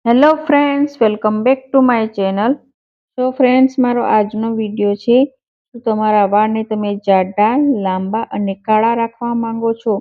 Hello friends, welcome back to my channel. તો friends, મારો આજનો વિડીયો છે. તો તમારા વાળને તમે જાડા, લાંબા અને કાળા રાખવા માંગો છો,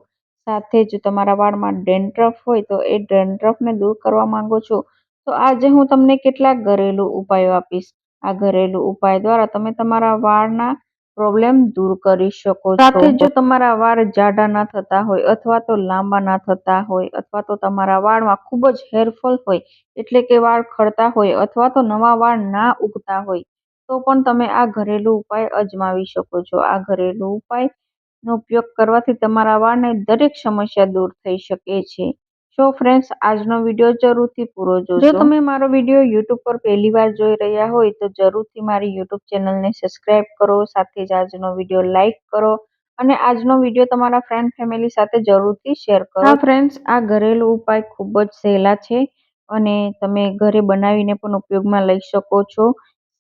સાથે જ તમારા વાળમાં ડેન્ડ્રફ હોય તો એ ડેન્ડ્રફને દૂર કરવા માંગો છો, તો આજે હું તમને કેટલાક ઘરેલું ઉપાયો આપીશ. આ ઘરેલું ઉપાય દ્વારા તમે તમારા વાળના પ્રોબ્લેમ દૂર કરી શકો છો. સાથે જો તમારા વાળ જાડા ના થતા હોય અથવા તો લાંબા ના થતા હોય અથવા તો તમારા વાળમાં ખૂબ જ હેરફોલ હોય, એટલે કે વાળ ખરતા હોય અથવા તો નવા વાળ ના ઉગતા હોય, તો પણ તમે આ ઘરેલું ઉપાય અજમાવી શકો છો. આ ઘરેલું ઉપાયનો ઉપયોગ કરવાથી તમારા વાળને દરેક સમસ્યા દૂર થઈ શકે છે. તો ફ્રેન્ડ્સ, આજનો વિડીયો જરૂરથી પૂરો જોજો. જો તમે મારો વિડીયો યુટ્યુબ પર પહેલી વાર જોઈ રહ્યા હોય તો જરૂરથી મારી યુટ્યુબ ચેનલને સબસ્ક્રાઇબ કરો, સાથે જ આજનો વિડીયો લાઇક કરો અને આજનો વિડીયો તમારા ફ્રેન્ડ ફેમિલી સાથે જરૂરથી શેર કરો. હા ફ્રેન્ડ્સ, આ ઘરેલું ઉપાય ખૂબ જ સહેલા છે અને તમે ઘરે બનાવીને પણ ઉપયોગમાં લઈ શકો છો.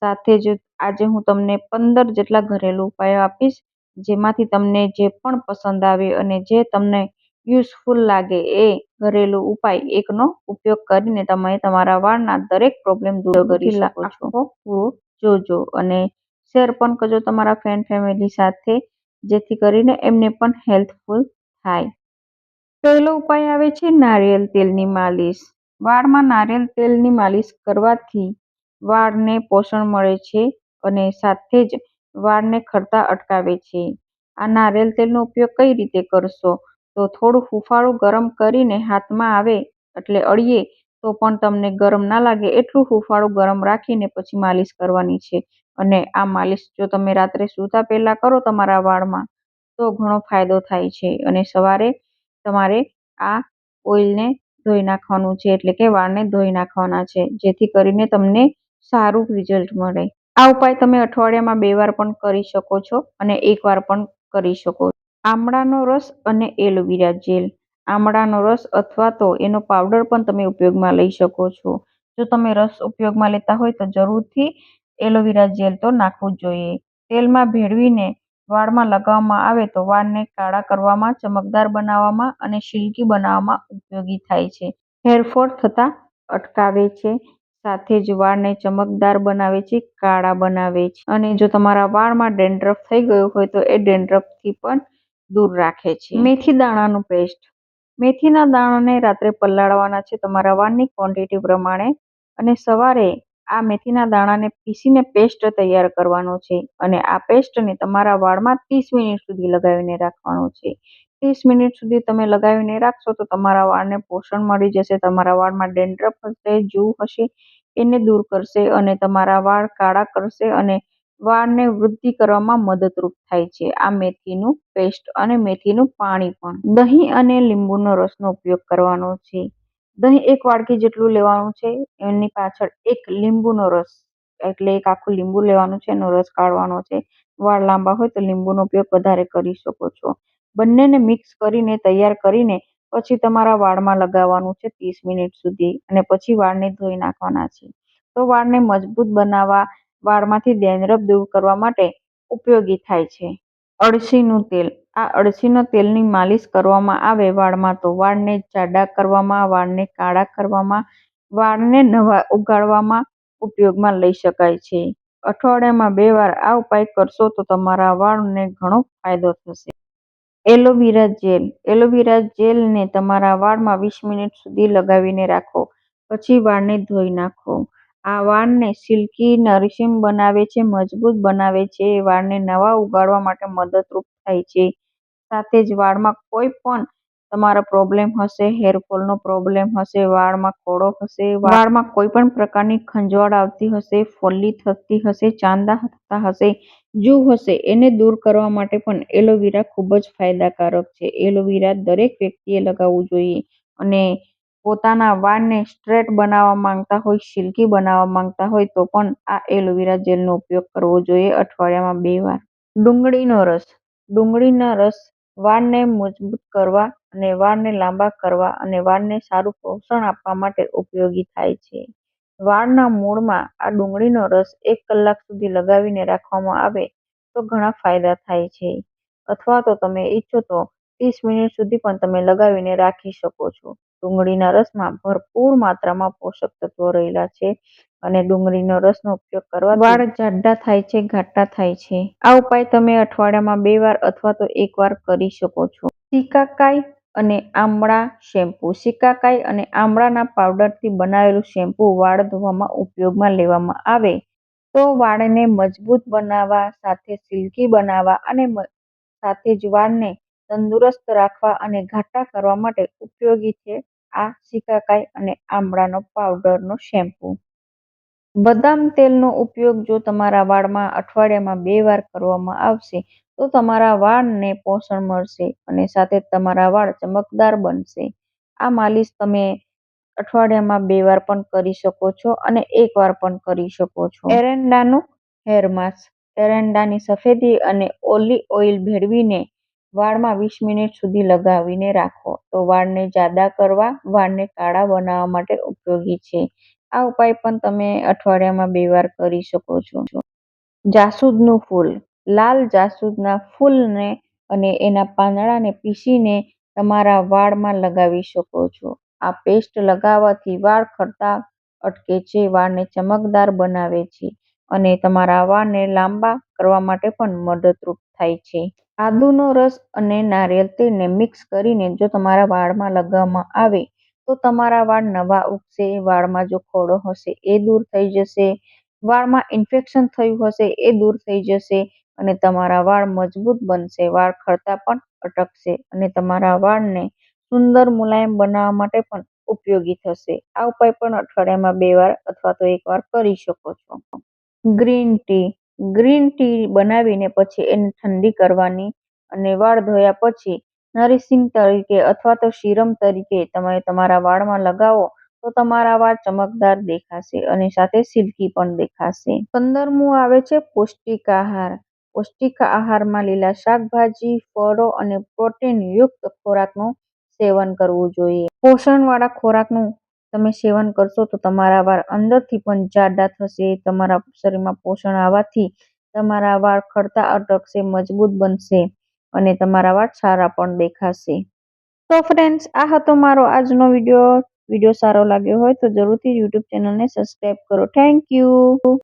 સાથે જ આજે હું તમને 15 જેટલા ઘરેલું ઉપાયો આપીશ, જેમાંથી તમને જે પણ પસંદ આવે અને જે તમને યુઝફુલ લાગે એ ઘરેલું ઉપાય એકનો ઉપયોગ કરીને તમે તમારા વાળના દરેક પ્રોબ્લેમ દૂર કરી શકો છો. પૂરો જોજો અને શેર પણ કરજો તમારા ફ્રેન્ડ ફેમિલી સાથે, જેથી કરીને એમને પણ હેલ્પફુલ થાય. પહેલો ઉપાય આવે છે નારિયેળ તેલની માલિશ. વાળમાં નારિયેળ તેલની માલિશ કરવાથી વાળને પોષણ મળે છે અને સાથે જ વાળને ખરતા અટકાવે છે. આ નારિયેળ તેલનો ઉપયોગ કઈ રીતે કરશો? તો થોડું હુંફાળું ગરમ કરીને હાથમાં આવે એટલે અડીએ તો પણ તમને ગરમ ના લાગે એટલું હુંફાળું ગરમ રાખીને પછી માલિશ કરવાની છે. અને આ માલિશ જો તમે રાત્રે સૂતા પહેલા કરો તમારા વાળમાં તો ઘણો ફાયદો થાય છે. અને સવારે તમારે આ ઓઇલને ધોઈ નાખવાનું છે, એટલે કે વાળને ધોઈ નાખવાના છે, જેથી કરીને તમને સારું રિઝલ્ટ મળે. આ ઉપાય તમે અઠવાડિયામાં 2 વાર પણ કરી શકો છો અને 1 વાર પણ કરી શકો છો. આમળાનો રસ અને એલોવેરા જેલ. આમળાનો રસ અથવા તો એનો પાવડર પણ તમે ઉપયોગમાં લઈ શકો છો. જો તમે રસ ઉપયોગમાં લેતા હોય તો જરૂરથી એલોવેરા જેલ તો નાખવું જ જોઈએ. તેલમાં ભેળવીને વાળમાં લગાવવામાં આવે તો વાળને કાળા કરવામાં, ચમકદાર બનાવવામાં અને સિલ્કી બનાવવામાં ઉપયોગી થાય છે. હેરફોલ થતા અટકાવે છે, સાથે જ વાળને ચમકદાર બનાવે છે, કાળા બનાવે છે અને જો તમારા વાળમાં ડેન્ડ્રફ થઈ ગયો હોય તો એ ડેન્ડ્રફથી પણ દૂર રાખે છે. મેથી દાણાનું પેસ્ટ. મેથીના દાણાને રાત્રે પલાળવાના છે તમારા વાળની ક્વોન્ટિટી પ્રમાણે અને સવારે આ મેથીના દાણાને પીસીને પેસ્ટ તૈયાર કરવાનો છે અને આ પેસ્ટને તમારા વાળમાં 30 મિનિટ સુધી લગાવીને રાખવાનો છે. 30 મિનિટ સુધી તમે લગાવીને રાખશો તો તમારા વાળને પોષણ મળી જશે. તમારા વાળમાં ડેન્ડ્રફ હશે, જૂ હશે એને દૂર કરશે અને તમારા વાળ કાળા કરશે અને વાળને વૃદ્ધિ કરવામાં મદદરૂપ થાય છે આ મેથીનું પેસ્ટ અને મેથીનું પાણી પણ. દહીં અને લીંબુનો રસનો ઉપયોગ કરવાનો છે. દહીં 1 વાડકી જેટલું લેવાનું છે, એની પાછળ 1 લીંબુનો રસ, એટલે 1 આખું લીંબુ લેવાનું છે, એનો રસ કાઢવાનો છે. વાળ લાંબા હોય તો લીંબુનો ઉપયોગ વધારે કરી શકો છો. બંનેને મિક્સ કરીને તૈયાર કરીને પછી તમારા વાળમાં લગાવવાનું છે 30 મિનિટ સુધી અને પછી વાળને ધોઈ નાખવાના છે. તો વાળને મજબૂત બનાવવા, વાળમાંથી ડેન્ડ્રફ દૂર કરવા માટે ઉપયોગી થાય છે. અળસીનું તેલ. આ અળસીના તેલની માલિશ કરવામાં આવે વાળમાં તો વાળને જાડા કરવામાં, વાળને કાળા કરવામાં, વાળને નવા ઉગાડવામાં ઉપયોગમાં લઈ શકાય છે. અઠવાડિયામાં 2 વાર આ ઉપાય કરશો તો તમારા વાળને ઘણો ફાયદો થશે. Aloe vera gel. એલોવેરા જેલને તમારા વાળમાં 20 મિનિટ સુધી લગાવીને રાખો, પછી વાળને ધોઈ નાખો. આ વાળને સિલ્કી, નરીશિંગ બનાવે છે, મજબૂત બનાવે છે, વાળને નવા ઉગાડવા માટે મદદરૂપ થાય છે. સાથે જ વાળમાં કોઈ પણ તમારો પ્રોબ્લેમ હશે, હેરફોલનો પ્રોબ્લેમ હશે, વાળમાં ખોડો હશે, વાળમાં કોઈ પણ પ્રકારની ખંજવાળ આવતી હશે, ફોલ્લી થતી હશે, ચાંદા થતા હશે, જૂ હશે, એને દૂર કરવા માટે પણ એલોવેરા ખૂબ જ ફાયદાકારક છે. એલોવેરા દરેક વ્યક્તિએ લગાવવું જોઈએ અને પોતાના વાળને સ્ટ્રેટ બનાવવા માંગતા હોય, સિલ્કી બનાવવા માંગતા હોય તો પણ આ એલોવેરા જેલનો ઉપયોગ કરવો જોઈએ અઠવાડિયામાં 2 વાર. ડુંગળીનો રસ. ડુંગળીના રસ વાળને મજબૂત કરવા અને વાળને લાંબા કરવા અને વાળને સારું પોષણ આપવા માટે ઉપયોગી થાય છે. વાળના મૂળમાં આ ડુંગળીનો રસ 1 કલાક સુધી લગાવીને રાખવામાં આવે તો ઘણા ફાયદા થાય છે. અથવા તો તમે ઈચ્છો તો 30 મિનિટ સુધી પણ તમે લગાવીને રાખી શકો છો. ડુંગળીના રસમાં ભરપૂર માત્રામાં પોષક તત્વો રહેલા છે અને ડુંગળીનો રસનો ઉપયોગ કરવાથી વાળ જાડા થાય છે, ઘાટા થાય છે. આ ઉપાય તમે અઠવાડિયામાં 2 વાર અથવા તો 1 વાર કરી શકો છો. શિકાકાઈ અને આમળા શેમ્પૂ. શિકાકાઈ અને આમળાના પાવડરથી બનાવેલું શેમ્પૂ વાળ ધોવામાં ઉપયોગમાં લેવામાં આવે તો વાળને મજબૂત બનાવવા, સાથે સિલ્કી બનાવવા અને સાથે જ વાળને તંદુરસ્ત રાખવા અને ઘાટા કરવા માટે ઉપયોગી છે આ શિકાકાઈ અને આમળાનો પાવડરનો શેમ્પૂ. બદામ તેલનો ઉપયોગ જો તમારા વાળમાં અઠવાડિયામાં 2 વાર કરવામાં આવશે તો તમારા વાળને પોષણ મળશે અને સાથે તમારા વાળ ચમકદાર બનશે. આ માલિશ તમે અઠવાડિયામાં 2 વાર પણ કરી શકો છો અને 1 વાર પણ કરી શકો છો. એરંડાનું હેર માસ્ક. એરંડાની સફેદી અને ઓલિવ ઓઇલ ભેળવીને વાળમાં 20 મિનિટ સુધી લગાવીને રાખો તો વાળને જાડા કરવા, વાળને કાળા બનાવવા માટે ઉપયોગી છે. આ ઉપાય પણ તમે અઠવાડિયામાં 2 વાર કરી શકો છો. જાસૂદનું ફૂલ. લાલ જાસૂદના ફૂલને અને એના પાંદડાને પીસીને તમારા વાળમાં લગાવી શકો છો. આ પેસ્ટ લગાવવાથી વાળ ખરતા અટકે છે, વાળને ચમકદાર બનાવે છે અને તમારા વાળને લાંબા કરવા માટે પણ મદદરૂપ થાય છે. આદુનો રસ અને નારિયેળ તેલને મિક્સ કરીને જો તમારા વાળમાં લગાવવામાં આવે તો તમારા વાળ નવા ઉગશે, વાળમાં જો ખોડો હશે એ દૂર થઈ જશે, વાળમાં ઇન્ફેક્શન થયું હશે એ દૂર થઈ જશે અને તમારા વાળ મજબૂત બનશે, વાળ ખરતા પણ અટકશે અને તમારા વાળને સુંદર મુલાયમ બનાવવા માટે પણ ઉપયોગી થશે. આ ઉપાય પણ અઠવાડિયામાં 2 વાર અથવા તો 1 વાર કરી શકો છો. Green tea. ગ્રીન ટી બનાવીને પછી એને ઠંડી કરવાની અને વાળ ધોયા પછી નરિશિંગ તરીકે અથવા તો સિરમ તરીકે તમે તમારા વાળમાં લગાવો તો તમારા વાળ ચમકદાર દેખાશે અને સાથે સિલ્કી પણ દેખાશે. 15મું આવે છે પૌષ્ટિક આહાર. પૌષ્ટિક આહારમાં લીલા શાકભાજી, ફળો અને પ્રોટીન યુક્ત ખોરાકનું સેવન કરવું જોઈએ. પોષણવાળા ખોરાકનું તમે સેવન કરશો તો તમારા વાળ અંદરથી પણ જાડા થશે. તમારા શરીરમાં પોષણ આવવાથી તમારા વાળ ખરતા અટકશે, મજબૂત બનશે અને તમારા વાળ સારા પણ દેખાશે. તો ફ્રેન્ડ્સ, આ હતો મારો આજનો વિડીયો. વિડીયો સારો લાગ્યો હોય તો જરૂરથી યુટ્યુબ ચેનલને સબસ્ક્રાઈબ કરો. Thank you.